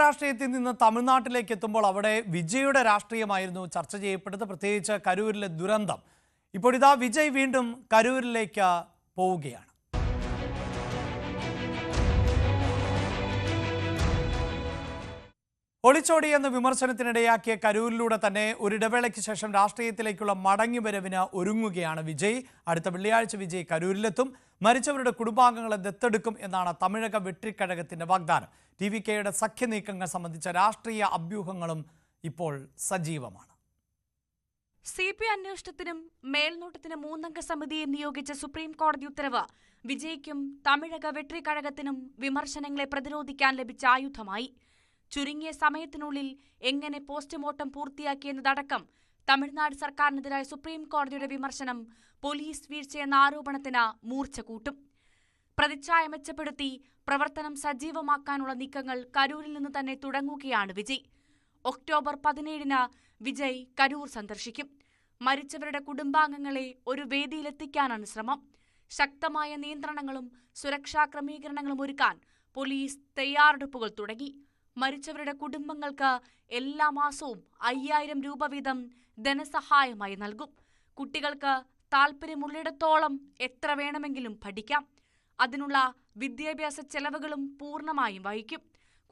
രാഷ്ട്രീയത്തിൽ നിന്ന് തമിഴ്നാട്ടിലേക്ക് എത്തുമ്പോൾ അവിടെ വിജയുടെ രാഷ്ട്രീയമായിരുന്നു ചർച്ച ചെയ്യപ്പെട്ടത്. പ്രത്യേകിച്ച് കരൂരിലെ ദുരന്തം. ഇപ്പോൾ ഇതാ വിജയ് വീണ്ടും കരൂരിലേക്ക് പോവുകയാണ്. ഒളിച്ചോടി എന്ന വിമർശനത്തിനിടയാക്കിയ കരൂരിലൂടെ തന്നെ ഒരിടവേളയ്ക്ക് ശേഷം രാഷ്ട്രീയത്തിലേക്കുള്ള മടങ്ങിവരവിന് ഒരുങ്ങുകയാണ് വിജയ്. അടുത്ത വെള്ളിയാഴ്ച വിജയ് കരൂരിലെത്തും. മരിച്ചവരുടെ കുടുംബാംഗങ്ങളെ ദത്തെടുക്കും എന്നാണ് തമിഴക വെട്രിക്കഴകത്തിന്റെ വാഗ്ദാനം. ടിവികെയുടെ സഖ്യനീക്കങ്ങൾ സംബന്ധിച്ച രാഷ്ട്രീയ അഭ്യൂഹങ്ങളും ഇപ്പോൾ സജീവമാണ്. CPI അന്വേഷണത്തിനും മേൽനോട്ടത്തിനും 3-അംഗ സമിതിയെ നിയോഗിച്ച സുപ്രീം കോടതി ഉത്തരവ് വിജയ്ക്കും തമിഴക വെട്രിക്കഴകത്തിനും വിമർശനങ്ങളെ പ്രതിരോധിക്കാൻ ലഭിച്ച ആയുധമായി. ചുരുങ്ങിയ സമയത്തിനുള്ളിൽ എങ്ങനെ പോസ്റ്റ്മോർട്ടം പൂർത്തിയാക്കിയെന്നതടക്കം തമിഴ്നാട് സർക്കാരിനെതിരായ സുപ്രീം കോടതിയുടെ വിമർശനം പോലീസ് വീഴ്ചയെന്ന ആരോപണത്തിന് മൂർച്ച കൂട്ടും. പ്രതിച്ഛായ മെച്ചപ്പെടുത്തി പ്രവർത്തനം സജീവമാക്കാനുള്ള നീക്കങ്ങൾ കരൂരിൽ നിന്ന് തന്നെ തുടങ്ങുകയാണ് വിജയ്. ഒക്ടോബർ 17-ന് വിജയ് കരൂർ സന്ദർശിക്കും. മരിച്ചവരുടെ കുടുംബാംഗങ്ങളെ ഒരു വേദിയിലെത്തിക്കാനാണ് ശ്രമം. ശക്തമായ നിയന്ത്രണങ്ങളും സുരക്ഷാ ക്രമീകരണങ്ങളും ഒരുക്കാൻ പോലീസ് തയ്യാറെടുപ്പുകൾ തുടങ്ങി. മരിച്ചവരുടെ കുടുംബങ്ങൾക്ക് എല്ലാ മാസവും 5000 രൂപ വീതം ധനസഹായമായി നൽകും. കുട്ടികൾക്ക് താൽപ്പര്യമുള്ളിടത്തോളം എത്ര വേണമെങ്കിലും പഠിക്കാം. അതിനുള്ള വിദ്യാഭ്യാസ ചെലവുകളും പൂർണ്ണമായും വഹിക്കും.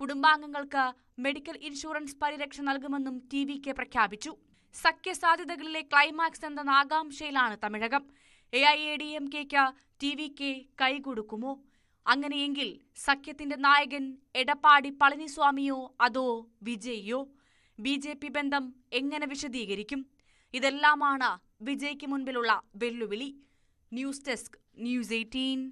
കുടുംബാംഗങ്ങൾക്ക് മെഡിക്കൽ ഇൻഷുറൻസ് പരിരക്ഷ നൽകുമെന്നും TVK പ്രഖ്യാപിച്ചു. സഖ്യസാധ്യതകളിലെ ക്ലൈമാക്സ് എന്ന ആകാംക്ഷയിലാണ് തമിഴകം. AIADMKയ്ക്ക് TVK കൈകൊടുക്കുമോ? അങ്ങനെയെങ്കിൽ സഖ്യത്തിന്റെ നായകൻ എടപ്പാടി പളനിസ്വാമിയോ അതോ വിജയ്യോ? BJP ബന്ധം എങ്ങനെ വിശദീകരിക്കും? ഇതെല്ലാമാണ് വിജയ്ക്ക് മുൻപിലുള്ള വെല്ലുവിളി. News desk, News 18.